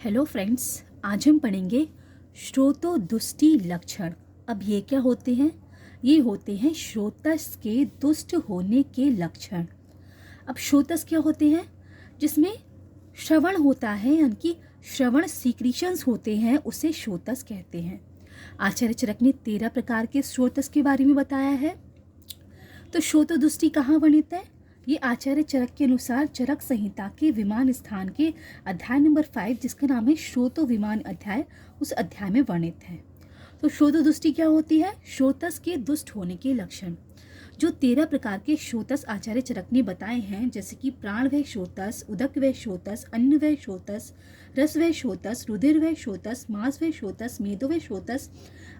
Hello friends, आज हम पढ़ेंगे श्रोतोदुष्टि लक्षण। अब ये क्या होते हैं? ये होते हैं श्रोतस के दुष्ट होने के लक्षण। अब श्रोतस क्या होते हैं? जिसमें श्रवण होता है, यानी कि श्रवण सीक्रीशंस होते हैं, उसे श्रोतस कहते हैं। आचार्य चरक ने 13 प्रकार के श्रोतस के बारे में बताया है। तो श्रोतोदुष्टि कहाँ वर्णित है? ये आचार्य चरक के अनुसार चरक संहिता के विमान स्थान के अध्याय नंबर 5, जिसका नाम है श्रोतो विमान अध्याय, उस अध्याय में वर्णित है। तो श्रोतोदुष्टि क्या होती है? श्रोतस के दुष्ट होने के लक्षण। जो 13 प्रकार के श्रोतस आचार्य चरक ने बताए हैं, जैसे कि प्राण व श्रोतस, उदक व श्रोतस, अन्न व श्रोतस, रस व श्रोतस, रुधिर व श्रोतस, मांस व श्रोतस, मेदो व श्रोतस,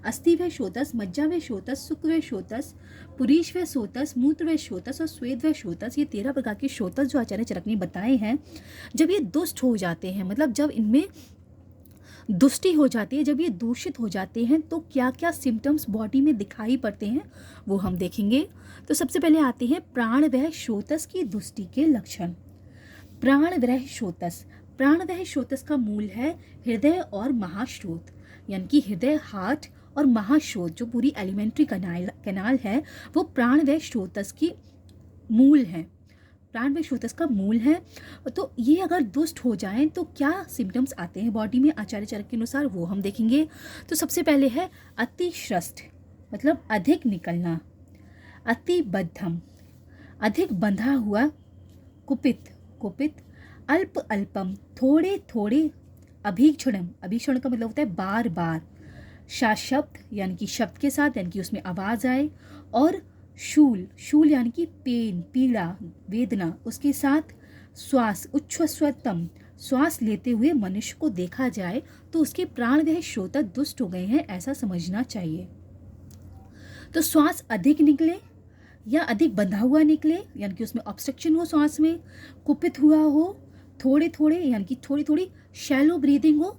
अस्थि व श्रोतस, मज्जा व श्रोतस, सुक व श्रोतस, पुरीश व श्रोतस, मूत्र व श्रोतस और स्वेद व श्रोतस, ये 13 प्रकार के श्रोतस जो आचार्य चरक ने बताए हैं, जब ये दुष्ट हो जाते हैं, मतलब जब इनमें दुष्टि हो जाती है, जब ये दूषित हो जाते हैं, तो क्या क्या सिम्टम्स बॉडी में दिखाई पड़ते हैं वो हम देखेंगे। तो सबसे पहले आते हैं प्राण व श्रोतस की दुष्टि के लक्षण। प्राण व श्रोतस। प्राण व श्रोतस का मूल है हृदय और महाश्रोत, यानी कि हृदय, हार्ट और महाश्रोत, जो पूरी एलिमेंट्री कैनाल है, वो प्राण व श्रोतस की मूल है। प्राण व श्रोतस का मूल है। तो ये अगर दुष्ट हो जाएं तो क्या सिम्टम्स आते हैं बॉडी में आचार्य चरक के अनुसार, वो हम देखेंगे। तो सबसे पहले है अतिश्रष्ट, मतलब अधिक निकलना। अतिबद्धम, अधिक बंधा हुआ। कुपित, कुपित। अल्प अल्पम, थोड़े थोड़े। अभीक्षणम, अभीक्षण का मतलब होता है बार बार। शाशब्द, यानी कि शब्द के साथ, यानी कि उसमें आवाज आए। और शूल, शूल यानी कि पेन, पीड़ा, वेदना, उसके साथ श्वास, उच्छ्वसतम, श्वास लेते हुए मनुष्य को देखा जाए तो उसके प्राण व श्रोतस दुष्ट हो गए हैं, ऐसा समझना चाहिए। तो श्वास अधिक निकले या अधिक बंधा हुआ निकले, यानी कि उसमें ऑब्स्ट्रक्शन हो श्वास में। कुपित हुआ हो, थोड़े थोड़े, यानी कि थोड़ी थोड़ी शैलो ब्रीदिंग हो,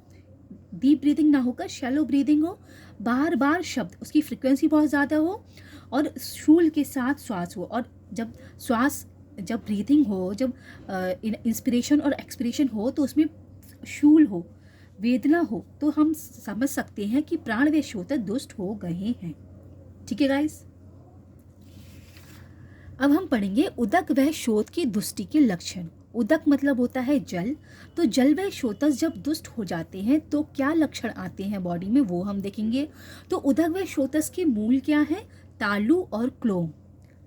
डीप ब्रीदिंग ना होकर शैलो ब्रीदिंग हो। बार बार शब्द, उसकी फ्रिक्वेंसी बहुत ज़्यादा हो। और शूल के साथ श्वास हो, और जब श्वास, जब ब्रीदिंग हो, जब इंस्पिरेशन और एक्सपिरेशन हो, तो उसमें शूल हो, वेदना हो, तो हम समझ सकते हैं कि प्राण व श्रोतस दुष्ट हो गए हैं। ठीक है गाइस। अब हम पढ़ेंगे उदक व श्रोत की दुष्टि के लक्षण। उदक मतलब होता है जल। तो जल व श्रोतस जब दुष्ट हो जाते हैं तो क्या लक्षण आते हैं बॉडी में, वो हम देखेंगे। तो उदक व श्रोतस के मूल क्या है? तालु और क्लोम।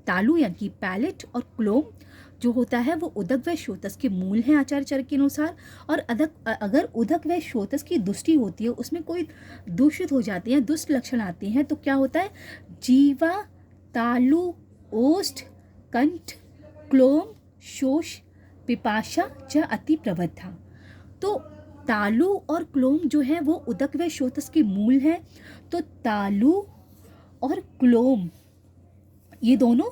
तालु यानी कि पैलेट, और क्लोम जो होता है वो उदक व श्रोतस के मूल हैं आचार्य चरक के अनुसार। और अगर उदक व श्रोतस की दुष्टि होती है, उसमें कोई दूषित हो जाते हैं, दुष्ट लक्षण आते हैं, तो क्या होता है? जीवा, तालु, ओष्ठ, कंठ, क्लोम, शोष, पिपाशा च अति प्रवृत्ता। तो तालु और क्लोम जो है वो उदक व श्रोतस के मूल है। तो तालु और क्लोम ये दोनों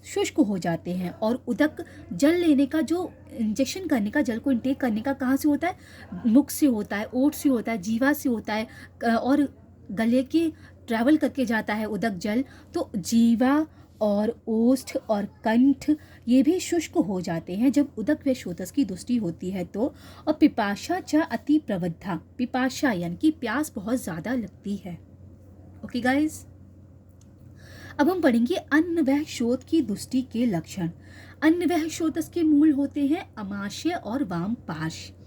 शुष्क हो जाते हैं। और उदक, जल लेने का, जो इंजेक्शन करने का, जल को इंटेक करने का कहाँ से होता है? मुख से होता है, ओठ से होता है, जीवा से होता है, और गले के ट्रैवल करके जाता है उदक जल। तो जीवा और ओष्ठ और कंठ ये भी शुष्क हो जाते हैं जब उदक व श्रोतस की दुष्टि होती है तो। और पिपाशा च अति प्रवृत्ता, पिपाशा यानी कि प्यास बहुत ज़्यादा लगती है। Okay guys. अब हम पढ़ेंगे अन्न व श्रोत की दुष्टि के लक्षण। अन्न व श्रोतस के मूल होते हैं अमाशय और वाम पार्श्व।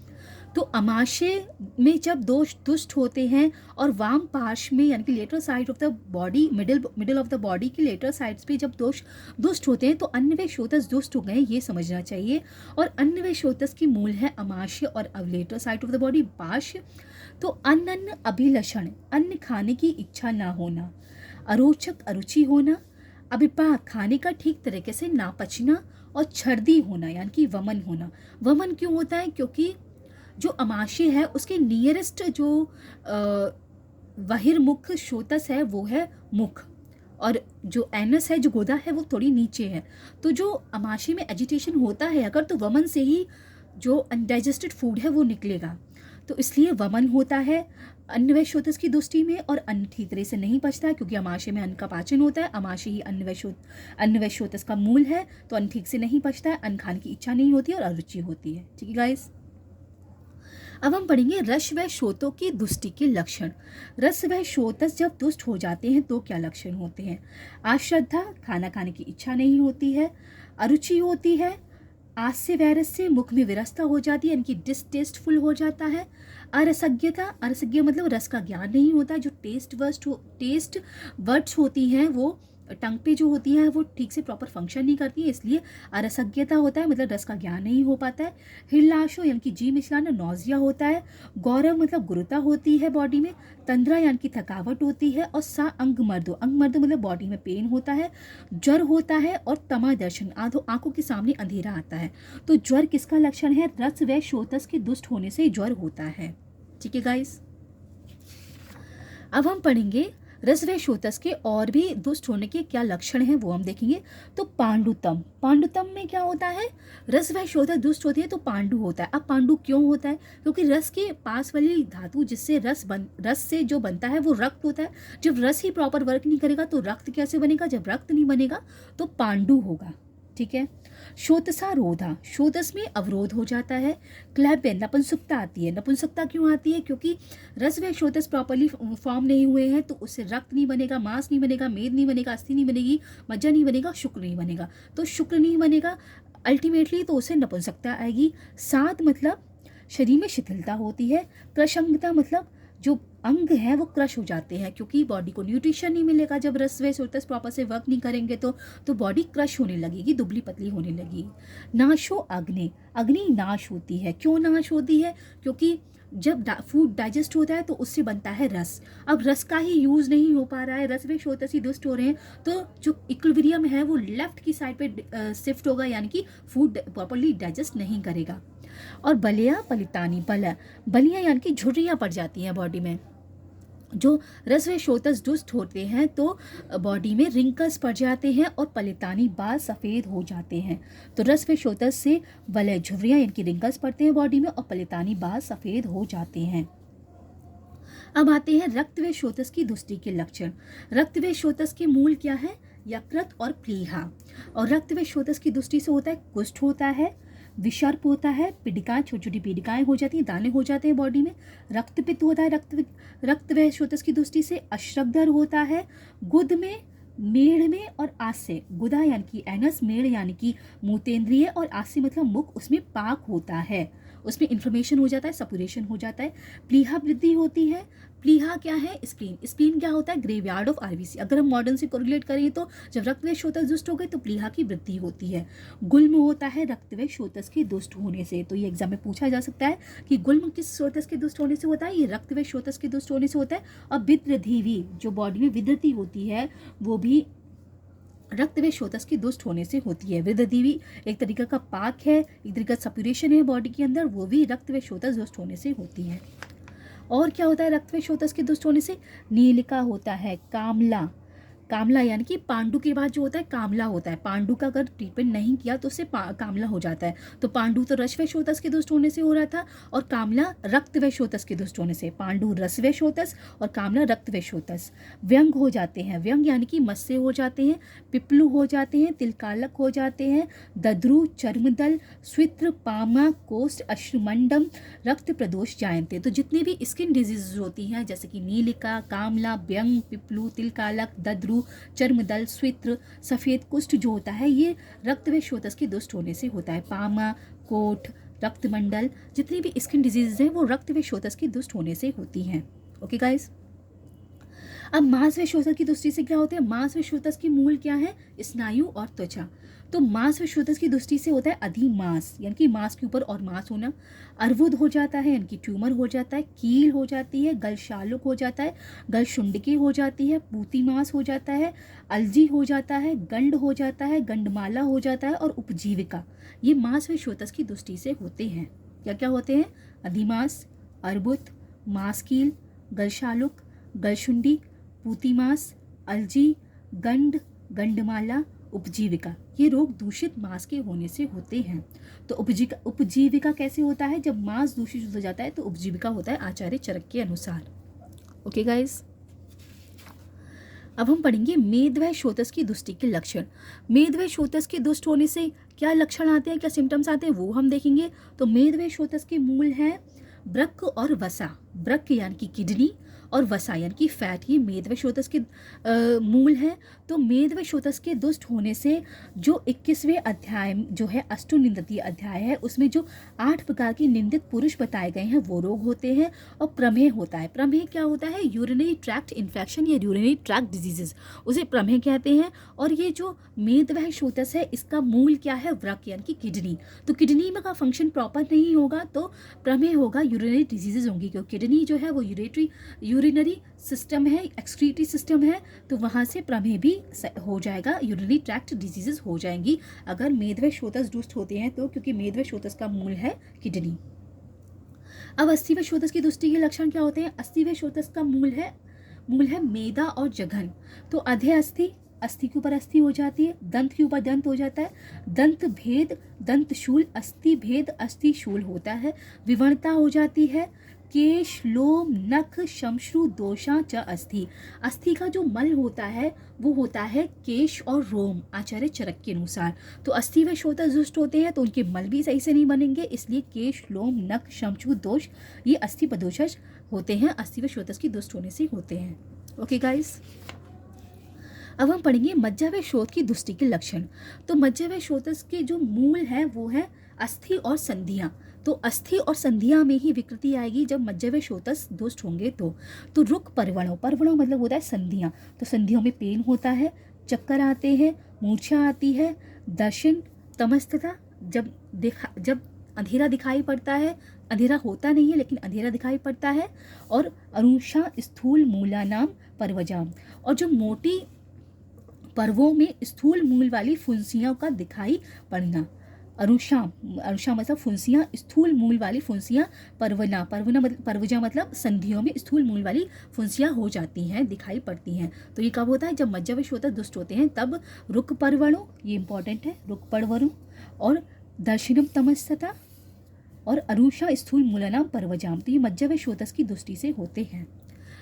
तो अमाशय में जब दोष दुष्ट होते हैं, और वाम पार्श्व में, यानी कि lateral side of the body, middle of the body की लेटरल साइड्स पे जब दोष दुष्ट होते हैं, तो अन्न व श्रोतस दुष्ट हो गए, ये समझना चाहिए। और अन्न व श्रोतस की मूल है अमाशय और lateral side of the body पार्श्व। तो अन्न अभिलषण, अन्न खाने की इच्छा ना होना। अरोचक, अरुचि होना। अभिपाक, खाने का ठीक तरीके से ना पचना। और छर्दी होना, यानी कि वमन होना। वमन क्यों होता है? क्योंकि जो अमाशय है उसके नियरेस्ट जो बहिर्मुख श्रोतस है वो है मुख, और जो एनस है, जो गोदा है, वो थोड़ी नीचे है। तो जो अमाशय में एजिटेशन होता है अगर, तो वमन से ही जो अनडाइजेस्टेड फूड है वो निकलेगा, तो इसलिए वमन होता है अन्न व श्रोतस की दुष्टि में। और अन्न ठीक तरह से नहीं पचता, क्योंकि अमाशय में अन्न का पाचन होता है, अमाशय ही अन्न व श्रोतस का मूल है, तो अन्न ठीक से नहीं पचता है, अन्न खाने की इच्छा नहीं होती और अरुचि होती है। ठीक है गाइस। अब हम पढ़ेंगे रस व श्रोतों की दुष्टि के लक्षण। रस व श्रोतस जब दुष्ट हो जाते हैं तो क्या लक्षण होते हैं? अश्रद्धा, खाना खाने की इच्छा नहीं होती है, अरुचि होती है, आस्य वैरस से मुख में विरसता हो जाती है, यानी कि डिसटेस्टफुल हो जाता है। अरसज्ञता, अरसज्ञ मतलब रस का ज्ञान नहीं होता, जो टेस्ट वर्ड्स होती हैं वो टंग पे जो होती है वो ठीक से प्रॉपर फंक्शन नहीं करती है, इसलिए अरसज्ञता होता है, मतलब रस का ज्ञान नहीं हो पाता है। हिल्लाशो यानी कि जी मिचलाना, नौजिया होता है। गौरव मतलब गुरुता होती है बॉडी में। तंद्रा यानी कि थकावट होती है। और सा अंग मर्दो मतलब बॉडी में पेन होता है। ज्वर होता है। और तमा दर्शन, आंखों के सामने अंधेरा आता है। तो ज्वर किसका लक्षण है? रस व श्रोतस के दुष्ट होने से ज्वर होता है। ठीक है गाइस, अब हम पढ़ेंगे रस व श्रोतस के और भी दुष्ट होने के क्या लक्षण हैं वो हम देखेंगे। तो पांडुतम, पांडुतम में क्या होता है? रस व श्रोतस दुष्ट होती है तो पांडु होता है। अब पांडु क्यों होता है? क्योंकि रस के पास वाली धातु जिससे रस से जो बनता है वो रक्त होता है। जब रस ही प्रॉपर वर्क नहीं करेगा तो रक्त कैसे बनेगा? जब रक्त नहीं बनेगा तो पांडु होगा। ठीक है। श्रोतसा रोधा, श्रोतस में अवरोध हो जाता है। क्लैब्य, नपुंसकता आती है। नपुंसकता क्यों आती है? क्योंकि रस व श्रोतस प्रॉपरली फॉर्म नहीं हुए हैं तो उससे रक्त नहीं बनेगा, मांस नहीं बनेगा, मेद नहीं बनेगा, अस्थि नहीं बनेगी, मज्जा नहीं बनेगा, शुक्र नहीं बनेगा। तो शुक्र नहीं बनेगा अल्टीमेटली तो उसे नपुंसकता आएगी। सात मतलब शरीर में शिथिलता होती है। कृशंगता मतलब जो अंग है वो क्रश हो जाते हैं, क्योंकि बॉडी को न्यूट्रिशन नहीं मिलेगा। जब रस व श्रोतस प्रॉपर से वर्क नहीं करेंगे तो बॉडी क्रश होने लगेगी, दुबली पतली होने लगेगी। नाशो अग्नि, अग्नि नाश होती है। क्यों नाश होती है? क्योंकि जब फूड डाइजेस्ट होता है तो उससे बनता है रस। अब रस का ही यूज नहीं हो पा रहा है, रस व श्रोतस ही दुष्ट हो रहे हैं, तो जो इक्विलिब्रियम है वो लेफ्ट की साइड पे शिफ्ट होगा, यानी कि फूड प्रॉपरली डाइजेस्ट नहीं करेगा। और बलिया पलितानी, बलियाँ यानी कि झुर्रियाँ पड़ जाती हैं बॉडी में। जो रस व श्रोतस दुष्ट होते हैं तो बॉडी में रिंकल्स पड़ जाते हैं और पलितानी बाल सफ़ेद हो जाते हैं। तो रस व श्रोतस से वलय झुर्रियाँ यानी कि रिंकल्स पड़ते हैं बॉडी में और पलितानी बाल सफ़ेद हो जाते हैं। अब आते हैं रक्त व श्रोतस की दुष्टि के लक्षण। रक्त व श्रोतस के मूल क्या है? यकृत और प्लीहा। और रक्त व श्रोतस की दुष्टि से होता है कुष्ठ होता है, विषर्प होता है, पीडिकाएं, छोटी छोटी पीडिकाएं हो जाती हैं, दाने हो जाते हैं बॉडी में। रक्तपित्त होता है रक्त व श्रोतस की दृष्टि से। अश्रगदर होता है। गुद में, मेढ़ में और आस्य, गुदा यानी कि एनस, मेढ़ यानी कि मूतेंद्रिय और आस्य मतलब मुख, उसमें पाक होता है, उसमें इन्फ्लेमेशन हो जाता है, सपुरेशन हो जाता है। प्लीहा वृद्धि होती है। प्लीहा क्या है? स्प्लीन। स्प्लीन क्या होता है? Graveyard of RBC. अगर हम मॉडर्न से कोरिलेट करें तो जब रक्त व श्रोतस दुष्ट हो गए तो प्लीहा की वृद्धि होती है। गुल्म होता है रक्त व श्रोतस के दुष्ट होने से। तो ये एग्जाम में पूछा जा सकता है कि गुल्म किस श्रोतस के दुष्ट होने से होता है? ये रक्त व श्रोतस के दुष्ट होने से होता है। और विद्रधीवी, जो बॉडी में विद्रति होती है वो भी रक्त व श्रोतस के दुष्ट होने से होती है। विद्रधीवी एक तरीका का पाक है, एक तरीका सप्यूरेशन है बॉडी के अंदर, वो भी रक्त व श्रोतस दुष्ट होने से होती है। और क्या होता है रक्त व श्रोतस के दुष्ट होने से? नीलिका होता है, कामला, कामला यानी कि पांडु के बाद जो होता है कामला होता है। पांडु का अगर ट्रीटमेंट नहीं किया तो उससे कामला हो जाता है। तो पांडु तो रस व श्रोतस के दुष्ट होने से हो रहा था और कामला रक्त व श्रोतस के दुष्ट होने से। पांडु रस व श्रोतस और कामला रक्त व श्रोतस। व्यंग हो जाते हैं, व्यंग यानी कि मस्से हो जाते हैं, पिपलू हो जाते हैं, तिलकालक हो जाते हैं, दद्रु, चर्मदल, स्वित्र, पामा, कोष्ठ, अश्रुमंडम, रक्त प्रदोष जायन्ते। तो जितनी भी स्किन डिजीज होती हैं जैसे कि नीलिका, कामला, व्यंग, पिपलू, तिलकालक, दद्रु, चर्मदल, स्वित्र, सफेद कुष्ठ जो होता है ये रक्त व श्रोतस के दुष्ट होने से होता है। पामा, कोट, रक्तमंडल, जितनी भी स्किन डिजीज हैं वो रक्त व श्रोतस के दुष्ट होने से होती हैं। ओके गाइस, अब मांस व श्रोतस की दृष्टि से क्या होते हैं? मांस व श्रोतस की मूल क्या है? स्नायु और त्वचा। तो मांस व श्रोतस की दृष्टि से होता है अधिमांस, यानी कि मांस के ऊपर और मांस होना। अर्बुद हो जाता है यानी कि ट्यूमर हो जाता है, कील हो जाती है, गलशालुक हो जाता है, गलशुंडकी हो जाती है, पूतिमास हो जाता है, अलजी हो जाता है, गंड हो जाता है, गंडमाला हो जाता है और उपजीविका। ये मांस व श्रोतस की दृष्टि से होते हैं। क्या क्या होते हैं? अधिमांस, अर्बुद, मांसकील, गलशालुक, गलशुंडी, पूतिमास, अलजी, गंड, गंडमाला, उपजीविका। ये रोग दूषित मांस के होने से होते हैं। तो उपजीविका कैसे होता है? जब मांस दूषित हो जाता है तो उपजीविका होता है आचार्य चरक के अनुसार। ओके गाइस, अब हम पढ़ेंगे मेद व श्रोतस की दुष्टि के लक्षण। मेद व श्रोतस के दुष्ट होने से क्या लक्षण आते हैं, क्या सिम्टम्स आते हैं वो हम देखेंगे। तो मेद व श्रोतस के मूल हैं ब्रक और वसा, ब्रक यानी कि किडनी और वसा यानी कि फैट, ये मेद व श्रोतस के मूल हैं। तो मेद व श्रोतस के दुष्ट होने से जो 21वें अध्याय जो है अष्टोनिंदतीय अध्याय है, उसमें जो 8 प्रकार के निंदित पुरुष बताए गए हैं वो रोग होते हैं। और प्रमेह होता है। प्रमेह क्या होता है? यूरिनरी ट्रैक्ट इन्फेक्शन या यूरिनरी ट्रैक्ट डिजीजेस, उसे प्रमेह कहते हैं। और ये जो मेद व श्रोतस है, इसका मूल क्या है? वृक यानी कि किडनी। तो किडनी में का फंक्शन प्रॉपर नहीं होगा तो प्रमेह होगा, यूरिनरी डिजीजेज होंगी, क्योंकि किडनी जो है वो यूरिनरी सिस्टम है, एक्सक्रीटरी सिस्टम है, तो वहाँ से प्रमेह भी हो जाएगा, यूरिनरी ट्रैक्ट डिजीजेस हो जाएंगी अगर मेद व श्रोतस दुष्ट होते हैं तो, क्योंकि मेद व श्रोतस का मूल है किडनी। अब अस्थि व श्रोतस की दुष्टि के लक्षण क्या होते हैं? अस्थि व श्रोतस का मूल है मेदा और जघन। तो अधे अस्थि, अस्थि के ऊपर अस्थि हो जाती है, दंत के ऊपर दंत हो जाता है, दंत भेद दंत शूल, अस्थि भेद अस्थि शूल होता है, विवर्णता हो जाती है, केश लोम नख शमश्रु दोषा च अस्थि। अस्थि का जो मल होता है वो होता है केश और रोम, आचार्य चरक के अनुसार। तो अस्थि व श्रोतस दुष्ट होते हैं तो उनके मल भी सही से नहीं बनेंगे, इसलिए केश लोम नख शमश्रु दोष ये अस्थि प्रदोषज होते हैं, अस्थि व श्रोतस की दुष्ट होने से होते हैं। ओके गाइस, अब हम पढ़ेंगे मज्जा व श्रोत की दुष्टि के लक्षण। तो मज्जा व श्रोतस के जो मूल है वो है अस्थि और संधियाँ। तो अस्थि और संधियाँ में ही विकृति आएगी जब मज्जा व श्रोतस दुष्ट होंगे तो रुक पर्वणों, पर्वणों मतलब होता है संधियाँ। तो संधियों में पेन होता है, चक्कर आते हैं, मूर्छा आती है, दर्शन तमस्तता, जब अंधेरा दिखाई पड़ता है, अंधेरा होता नहीं है लेकिन अंधेरा दिखाई पड़ता है, और अरुषा स्थूल मूला नाम पर्वजाम, और जो मोटी पर्वों में स्थूल मूल वाली फुंसियों का दिखाई पड़ना। अरुषा मतलब फुंसियाँ, स्थूल मूल वाली फुंसियाँ, पर्वजा मतलब संधियों में स्थूल मूल वाली फुंसियाँ हो जाती हैं, दिखाई पड़ती हैं। तो ये कब होता है? जब मज्जा व श्रोतस दुष्ट होते हैं तब रुक पर्वणों, ये इंपॉर्टेंट है, रुक पर्वणों और दर्शनम तमस्तता और अरुषा स्थूल मूलनाम पर्वजाम, तो ये मज्जा व श्रोतस की दुष्टि से होते हैं।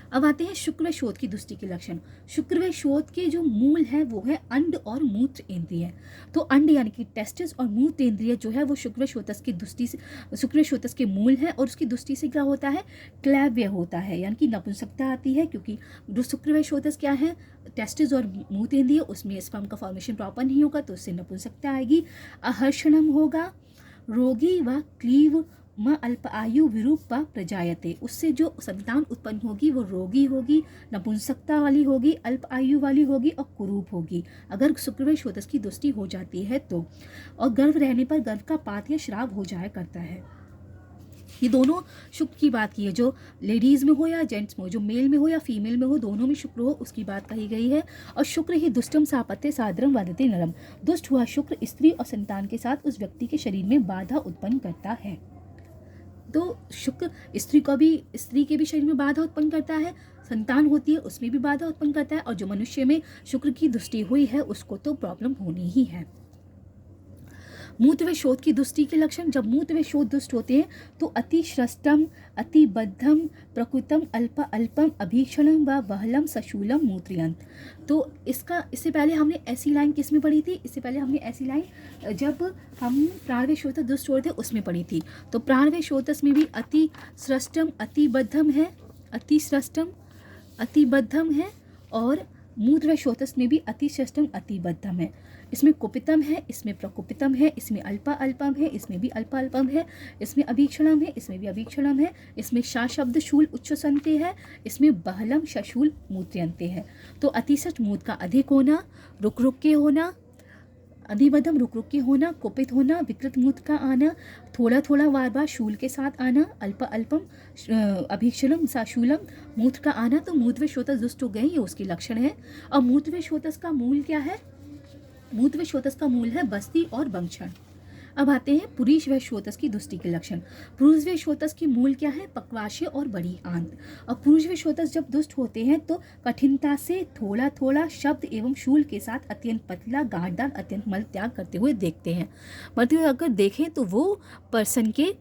अब आते हैं शुक्र व शोथ की दुष्टि के लक्षण। शुक्र व शोथ के जो मूल है वो है अंड और मूत्र इंद्रिय। तो अंड यानी कि टेस्टिस और मूत्र इंद्रिय जो है वो शुक्र व शोथस की दुष्टि से, शुक्र व शोथस के मूल है, और उसकी दुष्टि से क्या होता है? क्लैव्य होता है, यानी कि नपुंसकता आती है, क्योंकि जो शुक्र व शोथस क्या है? टेस्टिस और मूत्र इंद्रिय, उसमें स्पर्म का फॉर्मेशन प्रॉपर नहीं होगा तो उससे नपुंसकता आएगी। अहर्षणम होगा, रोगी व क्लीव म अल्प आयु विरूप व प्रजायते, उससे जो संतान उत्पन्न होगी वो रोगी होगी, नपुंसकता वाली होगी, अल्प आयु वाली होगी और कुरूप होगी अगर शुक्र व शोथस की दुष्टि हो जाती है तो। और गर्भ रहने पर गर्भ का पात या श्राप हो जाया करता है। ये दोनों शुक्र की बात की है, जो लेडीज़ में हो या जेंट्स में हो, जो मेल में हो या फीमेल में हो, दोनों में शुक्र हो उसकी बात कही गई है। और शुक्र ही दुष्टम सापत्य सादरम वदते नरम, दुष्ट हुआ शुक्र स्त्री और संतान के साथ उस व्यक्ति के शरीर में बाधा उत्पन्न करता है। तो शुक्र स्त्री के भी शरीर में बाधा उत्पन्न करता है, संतान होती है उसमें भी बाधा उत्पन्न करता है, और जो मनुष्य में शुक्र की दुष्टि हुई है उसको तो प्रॉब्लम होनी ही है। मूत्र व शोथ की दुष्टि के लक्षण। जब मूत्र व शोथ दुष्ट होते हैं तो अति श्रष्टम, अति बद्धम, प्रकृतम, अल्प अल्पम, अभीक्षणम व बहलम सशूलम मूत्रयंत। तो इससे पहले हमने ऐसी लाइन किस में पढ़ी थी? इससे पहले हमने ऐसी लाइन जब हम प्राण व शोथ दुष्ट हो रहे थे उसमें पढ़ी थी। तो प्राण व शोथस में भी अति श्रष्टम, अति बद्धम है, अति श्रष्टम, अति बद्धम है, और मूत्र व शोथस में भी अति श्रष्टम, अति बद्धम है। इसमें कुपितम है, इसमें प्रकुपितम है, इसमें अल्पा अल्पम है, इसमें भी अल्पा अल्पम है, इसमें अभीक्षणम है, इसमें भी अभीक्षणम है, इसमें शा शब्द शूल उच्चसंते है, इसमें बहलम शशूल मूत्रयंते है। तो अतिशत मूत्र का अधिक होना, रुक रुक के होना, अधिबद्धम रुक रुक के होना, कुपित होना, विकृत मूत्र का आना, थोड़ा थोड़ा बार बार शूल के साथ आना, अल्प अल्पम अभीक्षणम साशूलम मूत्र का आना। तो मूत्र व शोथस दुष्ट हो गए, ये उसके लक्षण है। और मूत्र व शोथस का मूल क्या है? मूत्र व शोथस का मूल है बस्ती और बंक्षण। अब आते हैं पुरुष व शोथस की दुष्टि के लक्षण। पुरुष व शोथस की मूल क्या है? पक्वाशय और बड़ी आंत। और पुरुष व शोथस जब दुष्ट होते हैं तो कठिनता से थोड़ा थोड़ा शब्द एवं शूल के साथ अत्यंत पतला गांठदार अत्यंत मल त्याग करते हुए देखते हैं। मतलब अगर देखें तो वो पर्सन के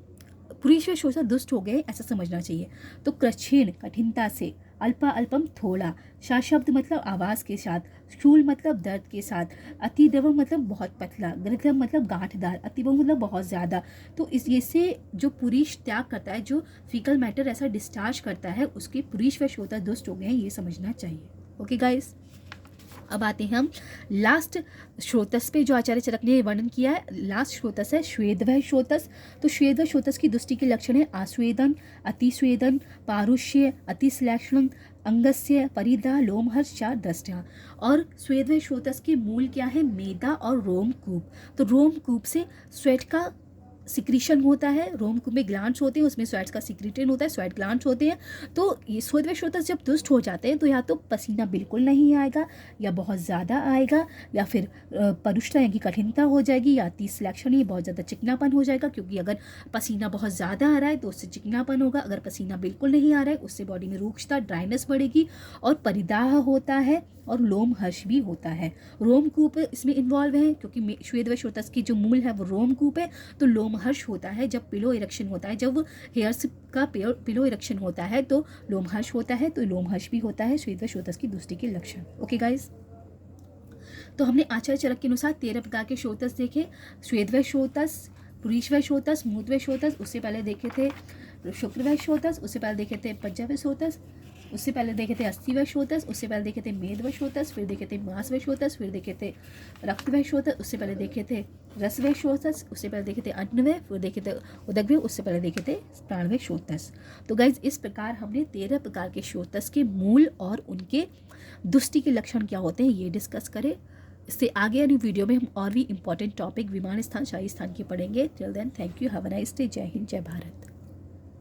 पुरुष व शोथस दुष्ट हो गए ऐसा समझना चाहिए। तो कृच्छिण कठिनता से, अल्पा अल्पम थोड़ा, शब्द मतलब आवाज़ के साथ, स्थूल मतलब दर्द के साथ, अतिद्रवम मतलब बहुत पतला, गृद्धम मतलब गांठदार, अतिभव मतलब बहुत ज़्यादा। तो इससे जो पुरुष त्याग करता है, जो फीकल मैटर ऐसा डिस्चार्ज करता है, उसके पुरुष व श्रोता दुष्ट हो गए हैं, ये समझना चाहिए। ओके गाइस, अब आते हैं हम लास्ट श्रोतस पे, जो आचार्य चरक ने वर्णन किया है। लास्ट श्रोतस है श्वेदवह श्रोतस। तो श्वेदवह श्रोतस की दृष्टि के लक्षण है आस्वेदन, अतिस्वेदन, पारुष्य, अतिश्लेषण, अंगस्य, परिधा, लोमहर्ष, चार दृष्टियाँ। और स्वेदवह श्रोतस के मूल क्या है? मेदा और रोमकूप। तो रोमकूप से स्वेट का सिक्रीशन होता है, रोमकूप में ग्लैंड्स होते हैं, उसमें स्वेट्स का सिक्रीटेन होता है, स्वेट ग्लैंड्स होते हैं। तो ये स्वेदवह श्रोतस जब दुष्ट हो जाते हैं तो या तो पसीना बिल्कुल नहीं आएगा, या बहुत ज़्यादा आएगा, या फिर परुष्टा यानी कि कठिनता हो जाएगी, या अतिश्लेषण ये बहुत ज़्यादा चिकनापन हो जाएगा। क्योंकि अगर पसीना बहुत ज़्यादा आ रहा है तो उससे चिकनापन होगा, अगर पसीना बिल्कुल नहीं आ रहा है उससे बॉडी में रूक्षता, ड्राइनेस बढ़ेगी, और परिदाह होता है, और लोमहर्ष भी होता है। रोमकूप इसमें इन्वॉल्व है, क्योंकि श्वेदवह श्रोतस की जो मूल है वो रोमकूप है। तो लोमहर्ष होता है जब पिलो इरेक्शन होता है, जब हेयर्स का पिलो इरेक्शन होता है तो लोमहर्ष होता है। तो लोमहर्ष भी होता है श्वेदवह श्रोतस की दृष्टि के लक्षण। ओके गाइस, तो हमने आचार्य चरक के अनुसार 13 प्रकार के श्रोतस देखे। श्वेदवह श्रोतस, पुरीश्वह श्रोतस, मूत्रवह श्रोतस, उससे पहले देखे थे शुक्रवह श्रोतस, उससे पहले देखे थे पंचवह श्रोतस, उससे पहले देखे थे अस्थिवह श्रोतस, उससे पहले देखे थे मेदवह श्रोतस, फिर देखे थे मांसवह श्रोतस, फिर देखे थे रक्तवह श्रोतस, उससे पहले देखे थे रसवह श्रोतस, उससे पहले देखे थे अन्नवह, फिर देखे थे उदकवह, उससे पहले देखे थे प्राणवह श्रोतस। तो गाइज, इस प्रकार हमने 13 प्रकार के श्रोतस के मूल और उनके दुष्टि के लक्षण क्या होते हैं ये डिस्कस करें। इससे आगे यानी वीडियो में हम और भी इंपॉर्टेंट टॉपिक विमान स्थान, शाही स्थान के पढ़ेंगे। Till then, thank you, have a nice day, जय हिंद, जय भारत।